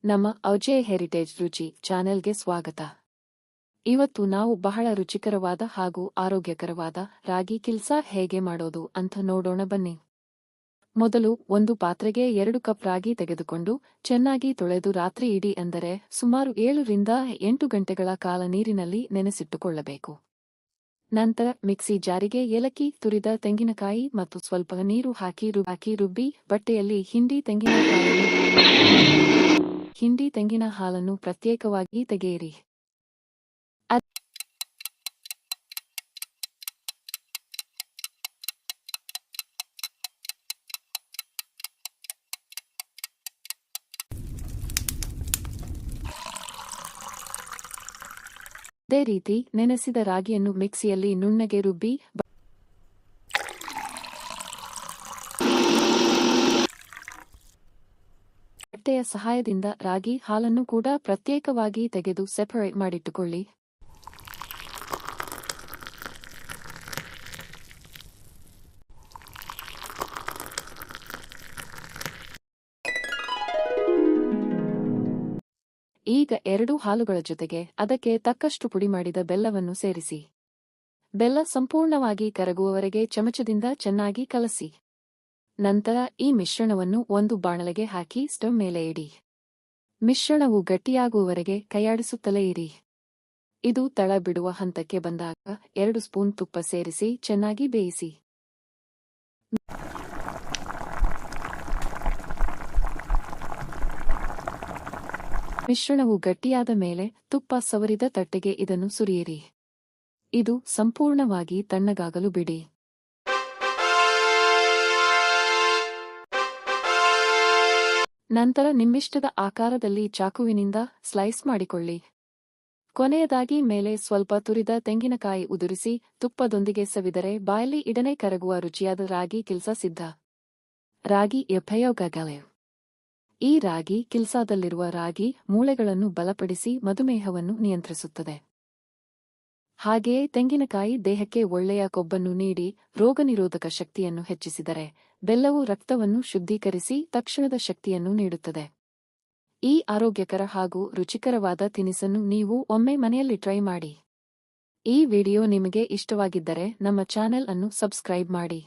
ನಮ್ಮ ಅಜಯ್ ಹೆರಿಟೇಜ್ ರುಚಿ ಚಾನೆಲ್ಗೆ ಸ್ವಾಗತ. ಇವತ್ತು ನಾವು ಬಹಳ ರುಚಿಕರವಾದ ಹಾಗೂ ಆರೋಗ್ಯಕರವಾದ ರಾಗಿ ಕಿಲ್ಸಾ ಹೇಗೆ ಮಾಡೋದು ಅಂತ ನೋಡೋಣ ಬನ್ನಿ. ಮೊದಲು ಒಂದು ಪಾತ್ರೆಗೆ 2 ಕಪ್ ರಾಗಿ ತೆಗೆದುಕೊಂಡು ಚೆನ್ನಾಗಿ ತೊಳೆದು ರಾತ್ರಿ ಇಡೀ ಅಂದರೆ ಸುಮಾರು 7 ರಿಂದ 8 ಗಂಟೆಗಳ ಕಾಲ ನೀರಿನಲ್ಲಿ ನೆನೆಸಿಟ್ಟುಕೊಳ್ಳಬೇಕು. ನಂತರ ಮಿಕ್ಸಿ ಜಾರಿಗೆ ಏಲಕ್ಕಿ, ತುರಿದ ತೆಂಗಿನಕಾಯಿ ಮತ್ತು ಸ್ವಲ್ಪ ನೀರು ಹಾಕಿ ರುಬ್ಬಿ ಬಟ್ಟೆಯಲ್ಲಿ ಹಿಂಡಿ ತೆಂಗಿನ ಹಾಲನ್ನು ಪ್ರತ್ಯೇಕವಾಗಿ ತೆಗೆಯಿರಿ. ಅದೇ ರೀತಿ ನೆನೆಸಿದ ರಾಗಿಯನ್ನು ಮಿಕ್ಸಿಯಲ್ಲಿ ನುಣ್ಣಗೆ ರುಬ್ಬಿ ಬಟ್ಟೆಯ ಸಹಾಯದಿಂದ ರಾಗಿ ಹಾಲನ್ನು ಕೂಡ ಪ್ರತ್ಯೇಕವಾಗಿ ತೆಗೆದು ಸೆಪರೇಟ್ ಮಾಡಿಟ್ಟುಕೊಳ್ಳಿ. ಈಗ 2 ಹಾಲುಗಳ ಜೊತೆಗೆ ಅದಕ್ಕೆ ತಕ್ಕಷ್ಟು ಪುಡಿ ಮಾಡಿದ ಬೆಲ್ಲವನ್ನು ಸೇರಿಸಿ. ಬೆಲ್ಲ ಸಂಪೂರ್ಣವಾಗಿ ಕರಗುವವರೆಗೆ ಚಮಚದಿಂದ ಚೆನ್ನಾಗಿ ಕಲಸಿ. ನಂತರ ಈ ಮಿಶ್ರಣವನ್ನು ಒಂದು ಬಾಣಲೆಗೆ ಹಾಕಿ ಸ್ಟವ್ ಮೇಲೆ ಇಡಿ. ಮಿಶ್ರಣವು ಗಟ್ಟಿಯಾಗುವವರೆಗೆ ಕೈಯಾಡಿಸುತ್ತಲೇ ಇರಿ. ಇದು ತಳ ಬಿಡುವ ಹಂತಕ್ಕೆ ಬಂದಾಗ 2 ಸ್ಪೂನ್ ತುಪ್ಪ ಸೇರಿಸಿ ಚೆನ್ನಾಗಿ ಬೇಯಿಸಿ. ಮಿಶ್ರಣವು ಗಟ್ಟಿಯಾದ ಮೇಲೆ ತುಪ್ಪ ಸವರಿದ ತಟ್ಟೆಗೆ ಇದನ್ನು ಸುರಿಯಿರಿ. ಇದು ಸಂಪೂರ್ಣವಾಗಿ ತಣ್ಣಗಾಗಲು ಬಿಡಿ. ನಂತರ ನಿಮ್ಮಿಷ್ಟದ ಆಕಾರದಲ್ಲಿ ಚಾಕುವಿನಿಂದ ಸ್ಲೈಸ್ ಮಾಡಿಕೊಳ್ಳಿ. ಕೊನೆಯದಾಗಿ ಮೇಲೆ ಸ್ವಲ್ಪ ತುರಿದ ತೆಂಗಿನಕಾಯಿ ಉದುರಿಸಿ ತುಪ್ಪದೊಂದಿಗೆ ಸವಿದರೆ ಬಾಯಲ್ಲಿ ಇಡನೆ ಕರಗುವ ರುಚಿಯಾದ ರಾಗಿ ಕಿಲ್ಸಾ ಸಿದ್ಧ. ರಾಗಿ ಉಪಯೋಗಗಳು. ಈ ರಾಗಿ ಕಿಲ್ಸಾದಲ್ಲಿರುವ ರಾಗಿ ಮೂಳೆಗಳನ್ನು ಬಲಪಡಿಸಿ ಮಧುಮೇಹವನ್ನು ನಿಯಂತ್ರಿಸುತ್ತದೆ. ಹಾಗೆಯೇ ತೆಂಗಿನಕಾಯಿ ದೇಹಕ್ಕೆ ಒಳ್ಳೆಯ ಕೊಬ್ಬನ್ನು ನೀಡಿ ರೋಗನಿರೋಧಕ ಶಕ್ತಿಯನ್ನು ಹೆಚ್ಚಿಸಿದರೆ, ಬೆಲ್ಲವು ರಕ್ತವನ್ನು ಶುದ್ಧೀಕರಿಸಿ ತಕ್ಷಣದ ಶಕ್ತಿಯನ್ನು ನೀಡುತ್ತದೆ. ಈ ಆರೋಗ್ಯಕರ ಹಾಗೂ ರುಚಿಕರವಾದ ತಿನಿಸನ್ನು ನೀವು ಒಮ್ಮೆ ಮನೆಯಲ್ಲಿ ಟ್ರೈ ಮಾಡಿ. ಈ ವಿಡಿಯೋ ನಿಮಗೆ ಇಷ್ಟವಾಗಿದ್ದರೆ ನಮ್ಮ ಚಾನೆಲ್ ಅನ್ನು ಸಬ್ಸ್ಕ್ರೈಬ್ ಮಾಡಿ.